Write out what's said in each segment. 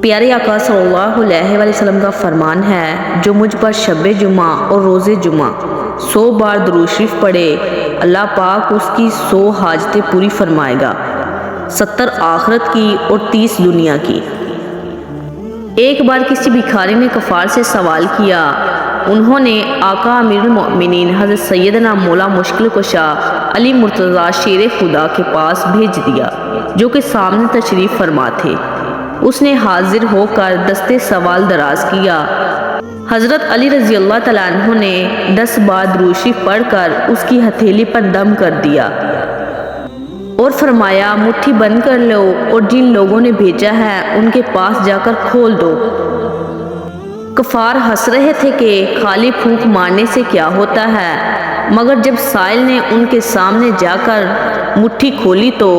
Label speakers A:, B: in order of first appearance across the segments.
A: پیارے آقا صلی اللہ علیہ وسلم کا فرمان ہے، جو مجھ پر شب جمعہ اور روز جمعہ 100 بار درود شریف پڑھے، اللہ پاک اس کی 100 حاجتیں پوری فرمائے گا، 70 آخرت کی اور 30 دنیا کی۔ ایک بار کسی بھکاری نے کفار سے سوال کیا۔ انہوں نے آقا امیر المؤمنین حضرت سیدنا مولا مشکل کشا علی مرتضیٰ شیر خدا کے پاس بھیج دیا، جو کہ سامنے تشریف فرما تھے۔ اس نے حاضر ہو کر دستے سوال دراز کیا۔ حضرت علی رضی اللہ تعالیٰ عنہ نے 10 بار درود شریف پڑھ کر اس کی ہتھیلی پر دم کر دیا اور فرمایا، مٹھی بند کر لو اور جن لوگوں نے بھیجا ہے ان کے پاس جا کر کھول دو۔ کفار ہنس رہے تھے کہ خالی پھونک مارنے سے کیا ہوتا ہے، مگر جب سائل نے ان کے سامنے جا کر مٹھی کھولی تو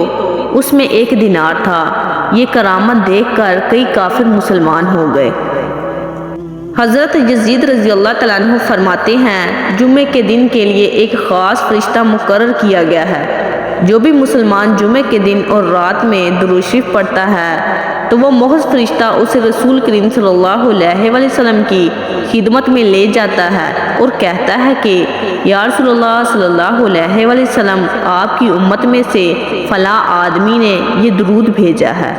A: اس میں 1 دینار تھا۔ یہ کرامت دیکھ کر کئی کافر مسلمان ہو گئے۔ حضرت یزید رضی اللہ تعالیٰ عنہ فرماتے ہیں، جمعے کے دن کے لیے ایک خاص فرشتہ مقرر کیا گیا ہے۔ جو بھی مسلمان جمعے کے دن اور رات میں درود شریف پڑھتا ہے تو وہ محض فرشتہ اسے رسول کریم صلی اللہ علیہ وسلم کی خدمت میں لے جاتا ہے اور کہتا ہے کہ یا رسول اللہ صلی اللہ علیہ وسلم، آپ کی امت میں سے فلاں آدمی نے یہ درود بھیجا ہے۔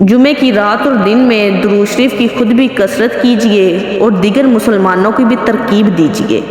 A: جمعے کی رات اور دن میں درود شریف کی خود بھی کثرت کیجیے اور دیگر مسلمانوں کی بھی ترغیب دیجیے۔